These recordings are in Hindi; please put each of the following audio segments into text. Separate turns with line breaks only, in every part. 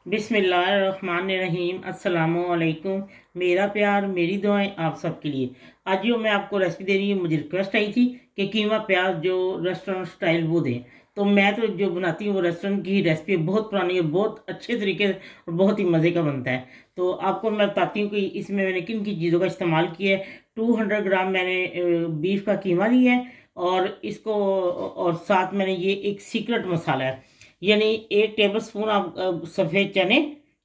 बिस्मिल्लाहिर्रहमानिर्रहीम अस्सलामुअलैकुम। मेरा प्यार मेरी दुआएं आप सबके लिए। आज जो मैं आपको रेसिपी दे रही हूँ, मुझे रिक्वेस्ट आई थी कि कीमा प्याज जो रेस्टोरेंट स्टाइल वो दें। तो मैं तो जो बनाती हूँ वो रेस्टोरेंट की रेसिपी बहुत पुरानी है, बहुत अच्छे तरीके से और बहुत ही मज़े का बनता है। तो आपको मैं बताती हूँ कि इसमें मैंने किन किन चीज़ों का इस्तेमाल किया है। 200 ग्राम मैंने बीफ का कीमा लिया है, और इसको और साथ मैंने ये एक सीक्रेट मसाला है, यानी 1 टेबल स्पून आप सफ़ेद चने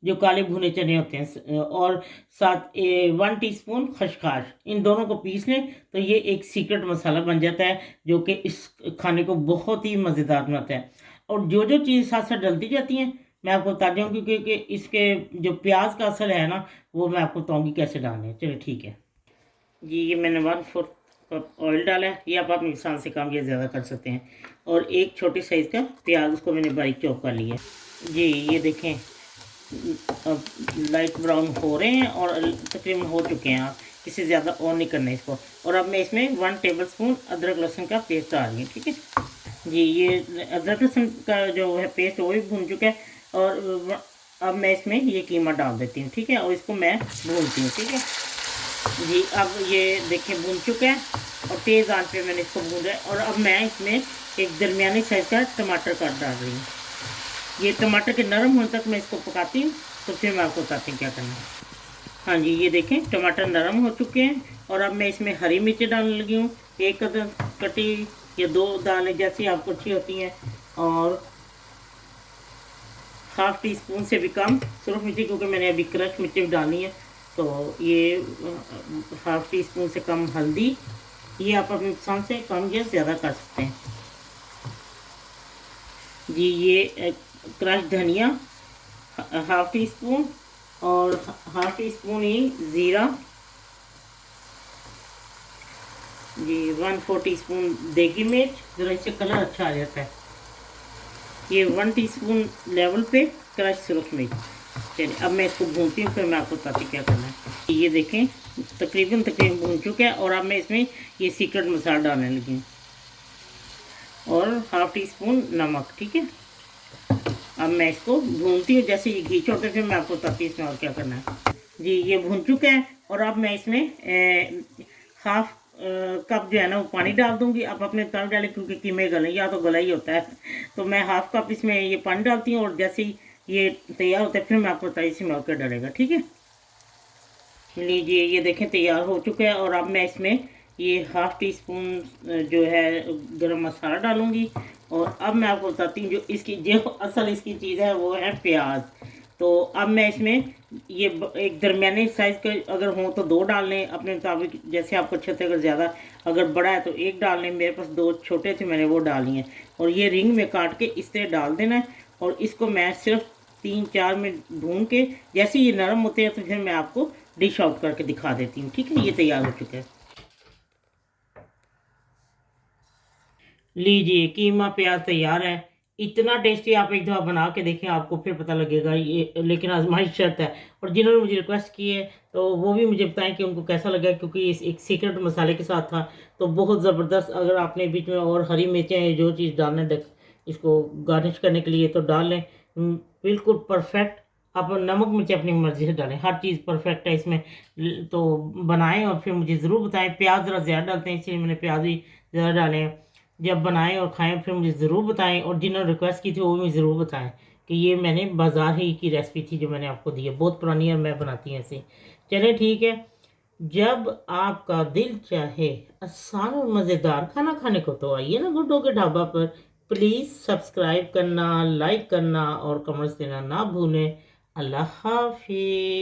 जो काले भुने चने होते हैं, और साथ 1 टीस्पून खसखस, इन दोनों को पीस लें तो ये एक सीक्रेट मसाला बन जाता है जो कि इस खाने को बहुत ही मज़ेदार बनाता है। और जो जो चीज़ साथ साथ डलती जाती हैं मैं आपको बता दूँ, क्योंकि इसके जो प्याज का असर है ना, वो मैं आपको बताऊँगी कैसे डालना है। चलिए ठीक है जी। ये मैंने 1/4 कप ऑयल डाला है, ये आप अपनी पसंद से कम या ज़्यादा कर सकते हैं। और एक छोटी साइज़ का प्याज, उसको मैंने बारीक चॉप कर लिया है जी। ये देखें, अब लाइट ब्राउन हो रहे हैं और तकरीबन हो चुके हैं। आप इससे ज़्यादा और नहीं करना है इसको। और अब मैं इसमें 1 टेबल स्पून अदरक लहसुन का पेस्ट डाल रही हूँ, ठीक है जी। ये अदरक लहसुन का जो है पेस्ट वो भी भून चुका है। और अब मैं इसमें ये कीमा डाल देती हूँ, ठीक है, और इसको मैं भूनती हूँ, ठीक है जी। अब ये देखिए भून चुका है, और तेज़ आंच पे मैंने इसको भून रहा है। और अब मैं इसमें एक दरमियानी साइज़ का टमाटर काट डाल रही हूँ। ये टमाटर के नरम होने तक मैं इसको पकाती हूँ, तो फिर मैं आपको बताती हूँ क्या करना है। हाँ जी, ये देखें टमाटर नरम हो चुके हैं। और अब मैं इसमें हरी मिर्चें डालने लगी हूँ, एक कदर कटी या 2 दाने जैसी आपको अच्छी होती हैं। और हाफ़ टी स्पून से भी कम सुरख मिर्ची, क्योंकि मैंने अभी क्रश मिर्ची डालनी है, तो ये हाफ़ टी स्पून से कम हल्दी। ये आप अपनी पसंद से कम या ज़्यादा कर सकते हैं जी। ये क्रश धनिया हाफ़ टी स्पून, और हाफ़ टी स्पून ही ज़ीरा जी। 1/4 टीस्पून देगी मिर्च, ज़रा इससे कलर अच्छा आ जाता है। ये 1 टीस्पून लेवल पे क्रश सुरख मिर्च। चलिए अब मैं इसको भूनती हूँ, फिर मैं आपको बताती क्या करना है। ये देखें तकरीबन भून चुका है। और अब मैं इसमें ये सीक्रेट मसाला डालने लगी हूँ, और हाफ़ टी स्पून नमक, ठीक है। अब मैं इसको भूनती हूँ, जैसे ये घी छोड़ते फिर मैं आपको बताती हूँ इसमें और क्या करना है जी। ये भून चुका है, और अब मैं इसमें हाफ कप जो है ना वो पानी डाल दूंगी। आप अपने तरफ डालें, क्योंकि कीमे गले या तो गला ही होता है। तो मैं हाफ कप इसमें ये पानी डालती हूँ, और जैसे ही ये तैयार होता है फिर मैं आपको बताई इसमें और क्या डालेगा, ठीक है। लीजिए ये देखें तैयार हो चुका है। और अब मैं इसमें ये हाफ़ टी स्पून जो है गरम मसाला डालूंगी। और अब मैं आपको बताती हूँ जो इसकी जो असल इसकी चीज़ है वो है प्याज। तो अब मैं इसमें ये एक दरमियाने साइज़ के अगर हो तो 2 डाल लें अपने मुताबिक, जैसे आपको अच्छा थे। अगर ज़्यादा अगर बड़ा है तो 1 डाल लें। मेरे पास 2 छोटे थे, मैंने वो डाली हैं। और ये रिंग में काट के इस तरह डाल देना है। और इसको मैं सिर्फ 3-4 मिनट भून के, जैसे ये नरम होते हैं तो फिर मैं आपको डिश आउट करके दिखा देती हूँ, ठीक है। ये तैयार हो चुका है। लीजिए कीमा प्याज तैयार है। इतना टेस्टी, आप एक दफ़ा बना के देखें, आपको फिर पता लगेगा ये। लेकिन आजमाइश शर्त है। और जिन्होंने मुझे रिक्वेस्ट की है तो वो भी मुझे बताएं कि उनको कैसा लगा, क्योंकि इस एक सीक्रेट मसाले के साथ था तो बहुत ज़बरदस्त। अगर आपने बीच में और हरी मिर्चें जो चीज़ डालना है इसको गार्निश करने के लिए तो डाल लें। बिल्कुल परफेक्ट। आप नमक मिर्च अपनी मर्ज़ी से डालें, हर चीज़ परफेक्ट है इसमें। तो बनाएं और फिर मुझे ज़रूर बताएं। प्याज ज़रा ज़्यादा डालते हैं, इसलिए मैंने प्याज भी ज़्यादा डाले हैं। जब बनाएं और खाएं फिर मुझे ज़रूर बताएं। और जिन्होंने रिक्वेस्ट की थी वो भी ज़रूर बताएं कि ये मैंने बाज़ार ही की रेसिपी थी जो मैंने आपको दी है, बहुत पुरानी है, मैं बनाती हूँ ऐसे। चलें ठीक है। जब आपका दिल चाहे आसान और मज़ेदार खाना खाने को तो आइए ना गुड्डो के ढाबा पर। प्लीज़ सब्सक्राइब करना, लाइक करना और कमेंट्स देना ना भूलें। अल्लाह हाफिज़।